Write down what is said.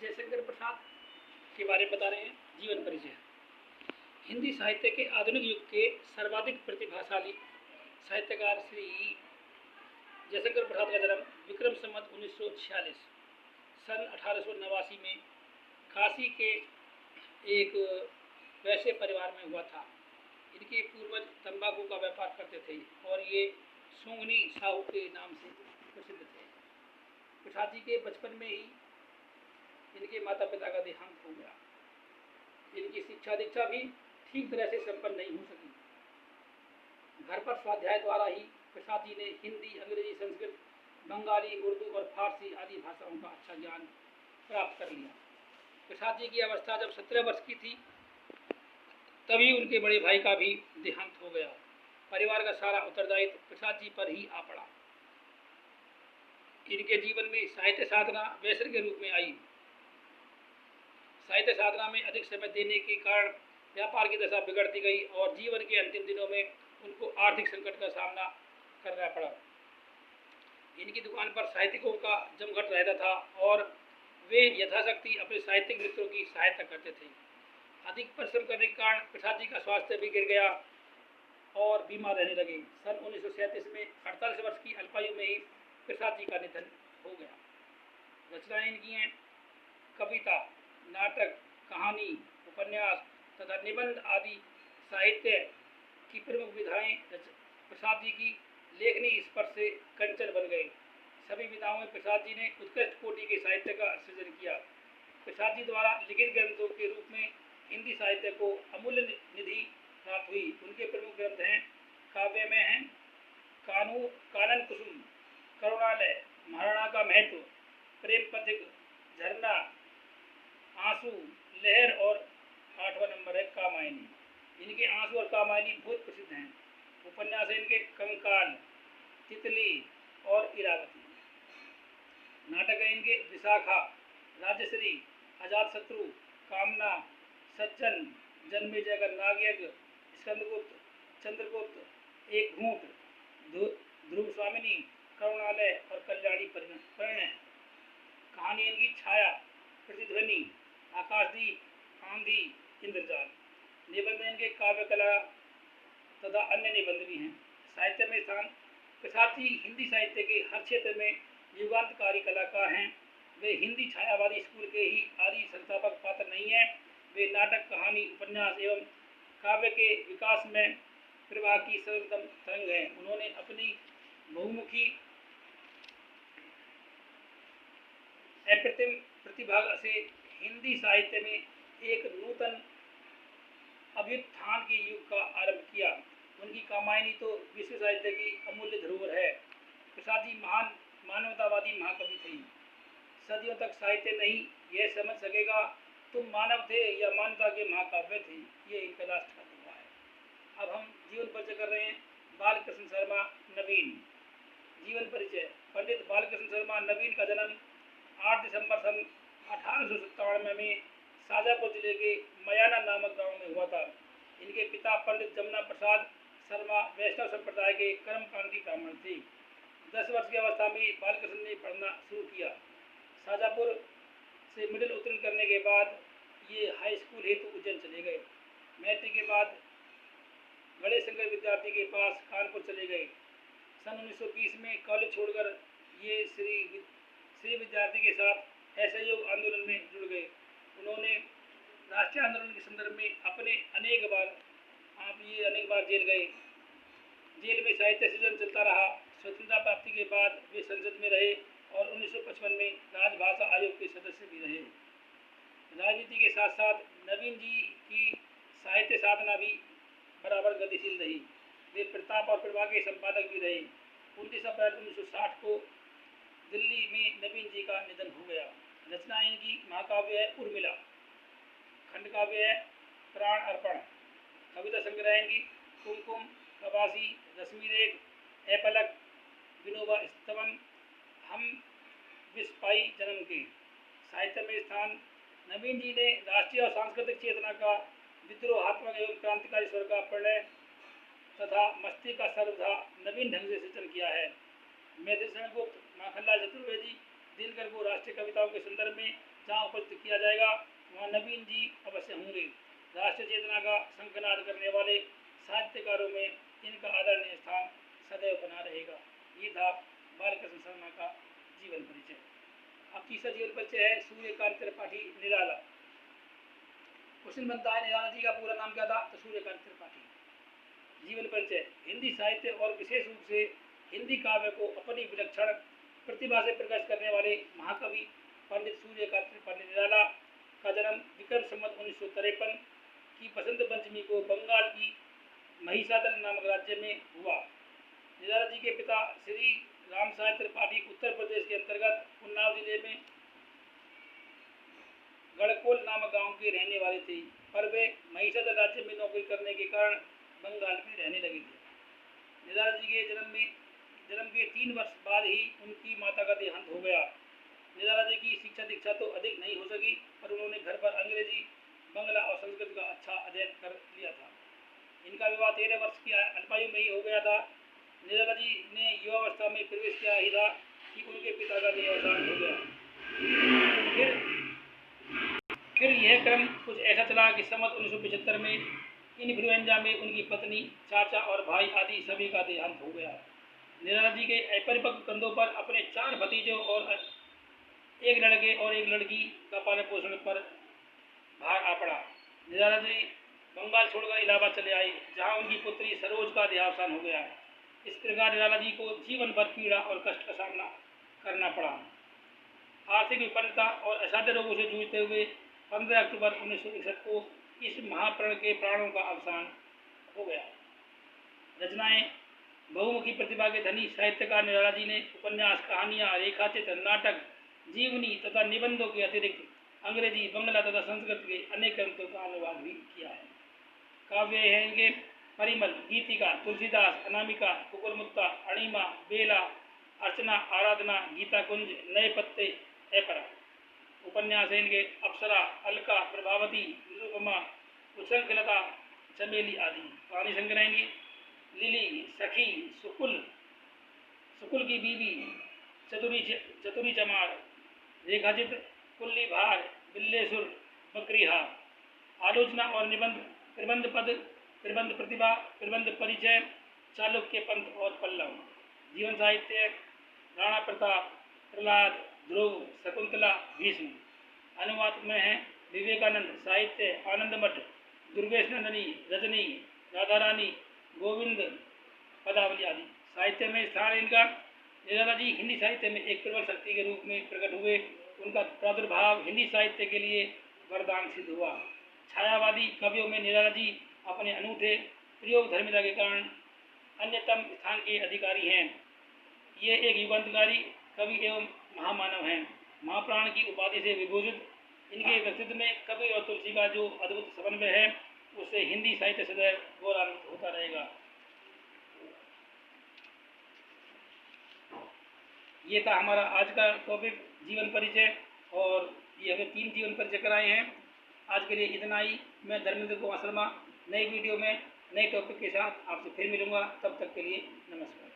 जयशंकर प्रसाद के बारे में बता रहे हैं। जीवन परिचय। हिंदी साहित्य के आधुनिक युग के सर्वाधिक प्रतिभाशाली साहित्यकार श्री जयशंकर प्रसाद का जन्म विक्रम संवत 1946 सन 1889 में काशी के एक वैश्य परिवार में हुआ था। इनके पूर्वज तंबाकू का व्यापार करते थे और ये सोंगनी साहू के नाम से प्रसिद्ध थे। प्रसाद जी के बचपन में ही इनके माता पिता का देहांत हो गया। इनकी शिक्षा दीक्षा भी ठीक तरह से संपन्न नहीं हो सकी। घर पर स्वाध्याय द्वारा ही प्रसाद जी ने हिंदी, अंग्रेजी, संस्कृत, बंगाली, उर्दू और फारसी आदि भाषाओं का अच्छा ज्ञान प्राप्त कर लिया। प्रसाद जी की अवस्था जब 17 वर्ष की थी तभी उनके बड़े भाई का भी देहांत हो गया। परिवार का सारा उत्तरदायित्व प्रसाद जी पर ही आ पड़ा। इनके जीवन में साहित्य साधना व्यसन के रूप में आई। साहित्य साधना में अधिक समय देने के कारण व्यापार की दशा बिगड़ती गई और जीवन के अंतिम दिनों में उनको आर्थिक संकट का सामना करना पड़ा। इनकी दुकान पर साहित्यिकों का जमघट रहता था और वे यथाशक्ति अपने साहित्यिक मित्रों की सहायता करते थे। अधिक परिश्रम करने के कारण प्रसाद जी का स्वास्थ्य भी गिर गया और बीमार रहने लगे। सन 1937 में 48 वर्ष की अल्पायु में ही प्रसाद जी का निधन हो गया। रचनाएं इनकी हैं कविता, नाटक, कहानी, उपन्यास तथा निबंध आदि साहित्य की प्रमुख विधाएं प्रसाद जी की लेखनी स्पर्श से कंचन बन गए। सभी विधाओं में प्रसाद जी ने उत्कृष्ट कोटि के साहित्य का सृजन किया। प्रसाद जी द्वारा लिखित ग्रंथों के रूप में हिंदी साहित्य को अमूल्य निधि प्राप्त हुई। उनके प्रमुख ग्रंथ हैं काव्य में हैं कानन कुसुम, करुणालय, महाराणा का महत्व, प्रेम पथिक, झरना, आंसू, लहर और 8वां नंबर है कामायनी। इनके आंसू और कामायनी बहुत प्रसिद्ध हैं। उपन्यास है इनके कंकाल, तितली और इरावती। नाटक है इनके विशाखा, राजश्री, अजातशत्रु, कामना, सज्जन, जन्मेजय का नागयज्ञ, स्कंदगुप्त, चंद्रगुप्त, एक घूंट, ध्रुव स्वामिनी, करुणालय और कल्याणी परिणय। कहानी इनकी छाया, प्रतिध्वनि, आकाशदीप, आंधी, इंद्रजाल। निबंध इनके काव्य कला तथा अन्य निबंध भी हैं। साहित्य में स्थान प्रसाद जी हिंदी साहित्य के हर क्षेत्र में युगांतकारी कलाकार हैं। वे हिंदी छायावादी स्कूल के ही आदि संस्थापक पात्र नहीं हैं। वे नाटक, कहानी, उपन्यास एवं काव्य के विकास में प्रवाह की सरलतम तरंग हैं। उन्होंने अपनी बहुमुखी अप्रतिम प्रतिभा से हिंदी साहित्य में एक नूतन अभ्युत्थान के युग का आरंभ किया। उनकी कामायनी तो विश्व साहित्य की अमूल्य धरोहर है। प्रसाद जी महान मानवतावादी महाकवि थे। सदियों तक साहित्य नहीं यह समझ सकेगा तुम मानव थे या मानवता के महाकाव्य थे, ये इनका लास्ट का हुआ है। अब हम जीवन परिचय कर रहे हैं। बालकृष्ण शर्मा नवीन। जीवन परिचय। पंडित बालकृष्ण शर्मा नवीन का जन्म 8 दिसंबर सन 1897 में शाजापुर जिले के मयाना नामक गांव में हुआ था। इनके पिता पंडित जमुना प्रसाद शर्मा वैष्णव संप्रदाय के कर्मकांडी ब्राह्मण थे। 10 वर्ष की अवस्था में बालकृष्ण ने पढ़ना शुरू किया। शाजापुर से मिडिल उत्तीर्ण करने के बाद ये हाई स्कूल हेतु उज्जैन चले गए। मैट्रिक के बाद गणेश शंकर विद्यार्थी के पास कानपुर चले गए। सन 1920 में कॉलेज छोड़कर ये श्री विद्यार्थी के साथ असहयोग आंदोलन में जुड़ गए। उन्होंने राष्ट्रीय आंदोलन के संदर्भ में अपने अनेक बार जेल गए। जेल में साहित्य सृजन चलता रहा। स्वतंत्रता प्राप्ति के बाद वे संसद में रहे और 1955 में राजभाषा आयोग के सदस्य भी रहे। राजनीति के साथ साथ नवीन जी की साहित्य साधना भी बराबर गतिशील रही। वे प्रताप और प्रभा के संपादक भी रहे। 29 अप्रैल 1960 को दिल्ली में नवीन जी का निधन हो गया। रचना इनकी महाकाव्य है उर्मिला, खंडकाव्य है प्राण अर्पण, कविता संग्रह इनकी कुमकुम, प्रवासी, रश्मिरेख, अपलक, विनोबा स्तवन, हम विस्पाई जन्म के। साहित्य में स्थान नवीन जी ने राष्ट्रीय और सांस्कृतिक चेतना का विद्रोहात्मक एवं क्रांतिकारी स्वर का प्रणय तथा मस्ती का सर्वथा नवीन ढंग से सृजन किया है। मैथिली गुप्त, माखनलाल चतुर्वेदी, दिनकर को राष्ट्रीय कविताओं के संदर्भ में जहाँ उपस्थित किया जाएगा वहाँ नवीन जी अवश्य होंगे। राष्ट्रीय चेतना का शंखनाद करने वाले साहित्यकारों में इनका आदरणीय स्थान सदैव बना रहेगा। ये था बालकृष्ण शर्मा का जीवन परिचय। अब तीसरा जीवन परिचय है सूर्यकांत त्रिपाठी निराला। क्वेश्चन बनता है निराला जी का पूरा नाम क्या था? तो सूर्यकांत त्रिपाठी। जीवन परिचय। हिंदी साहित्य और विशेष रूप से हिंदी काव्य को अपनी विलक्षण प्रतिभा से प्रकाश करने वाले महाकवि पंडित सूर्यकांत त्रिपाठी निराला का जन्म विक्रम संवत 1953 की बसंत पंचमी को बंगाल की महिषादल नामक राज्य में हुआ। निराला जी के पिता श्री रामसाय त्रिपाठी उत्तर प्रदेश के अंतर्गत उन्नाव जिले में गढ़कोल नामक गांव के रहने वाले थे, पर वे महिषादल राज्य में नौकरी करने के कारण बंगाल में रहने लगे थे। निराला जी के जन्म के 3 वर्ष बाद ही उनकी माता का देहांत हो गया। निराला जी की शिक्षा दीक्षा तो अधिक नहीं हो सकी, पर उन्होंने घर पर अंग्रेजी, बंगला और संस्कृत का अच्छा अध्ययन कर लिया था। इनका विवाह 13 वर्ष की अल्पायु में ही हो गया था। निराला जी ने युवावस्था में प्रवेश किया ही था कि उनके पिता का देहावसान हो गया। फिर यह क्रम कुछ ऐसा चला कि संवत 1975 में इन्फ्लुएंजा में उनकी पत्नी, चाचा और भाई आदि सभी का देहांत हो गया। निराला जी के अपरिपक्व कंधों पर अपने 4 भतीजों और एक लड़के और एक लड़की का पालन पोषण पर भार आ पड़ा। निराला जी बंगाल छोड़कर इलाहाबाद चले आए, जहां उनकी पुत्री सरोज का देहावसान हो गया। इस प्रकार निराला जी को जीवन भर पीड़ा और कष्ट का सामना करना पड़ा। आर्थिक विफलता और असाध्य रोगों से जूझते हुए 15 अक्टूबर 1961 को इस महाप्रण के प्राणों का अवसान हो गया। रचनाएं। बहुमुखी प्रतिभा के धनी साहित्यकार निराला जी ने उपन्यास, कहानियां, रेखाचित्र, नाटक, जीवनी तथा निबंधों के अतिरिक्त अंग्रेजी, बंगला तथा संस्कृत के अनेक ग्रंथों का अनुवाद भी किया है। काव्य हैं इनके परिमल, गीतिका, तुलसीदास, अनामिका, कुकुरमुत्ता, अणिमा, बेला, अर्चना, आराधना, गीता कुंज, नए पत्ते, ऐपरा। उपन्यास हैं इनके अप्सरा, अलका, प्रभावती, निरुपमा, उच्छृंखलता, चमेली आदि। कहानी संग्रह इनकी लिली, सखी, सुकुल की बीवी, चतुरी चमार, रेखाचित्र, कुल्ली भार, बिल्लेसुर, बकरीहा। आलोचना और निबंध, प्रबंध पद, प्रबंध प्रतिभा, प्रबंध परिचय, चालुक्य पंथ और पल्लव। जीवन साहित्य। राणा प्रताप, प्रहलाद, ध्रुव, शकुंतला, भीष्म। अनुवाद में है विवेकानंद, साहित्य आनंद मठ, दुर्गेश नंदनी, रजनी, राधा रानी, गोविंद, पदावली आदि। साहित्य में स्थान इनका। निराला जी हिंदी साहित्य में एक प्रबल शक्ति के रूप में प्रकट हुए। उनका प्रादुर्भाव हिंदी साहित्य के लिए वरदान सिद्ध हुआ। छायावादी कवियों में निराला जी अपने अनूठे प्रयोग धर्मिता के कारण अन्यतम स्थान के अधिकारी हैं। ये एक युगांतकारी कवि एवं महामानव हैं। महाप्राण की उपाधि से विभूषित इनके व्यक्तित्व में कवि और तुलसी का जो अद्भुत समन्वय है, उससे हिंदी साहित्य सदैव गौरवान्वित होता रहेगा। ये था हमारा आज का टॉपिक, जीवन परिचय, और ये हमें 3 जीवन परिचय कराए हैं। आज के लिए इतना ही। मैं धर्मेंद्र कुमार शर्मा नई वीडियो में नए टॉपिक के साथ आपसे फिर मिलूंगा। तब तक के लिए नमस्कार।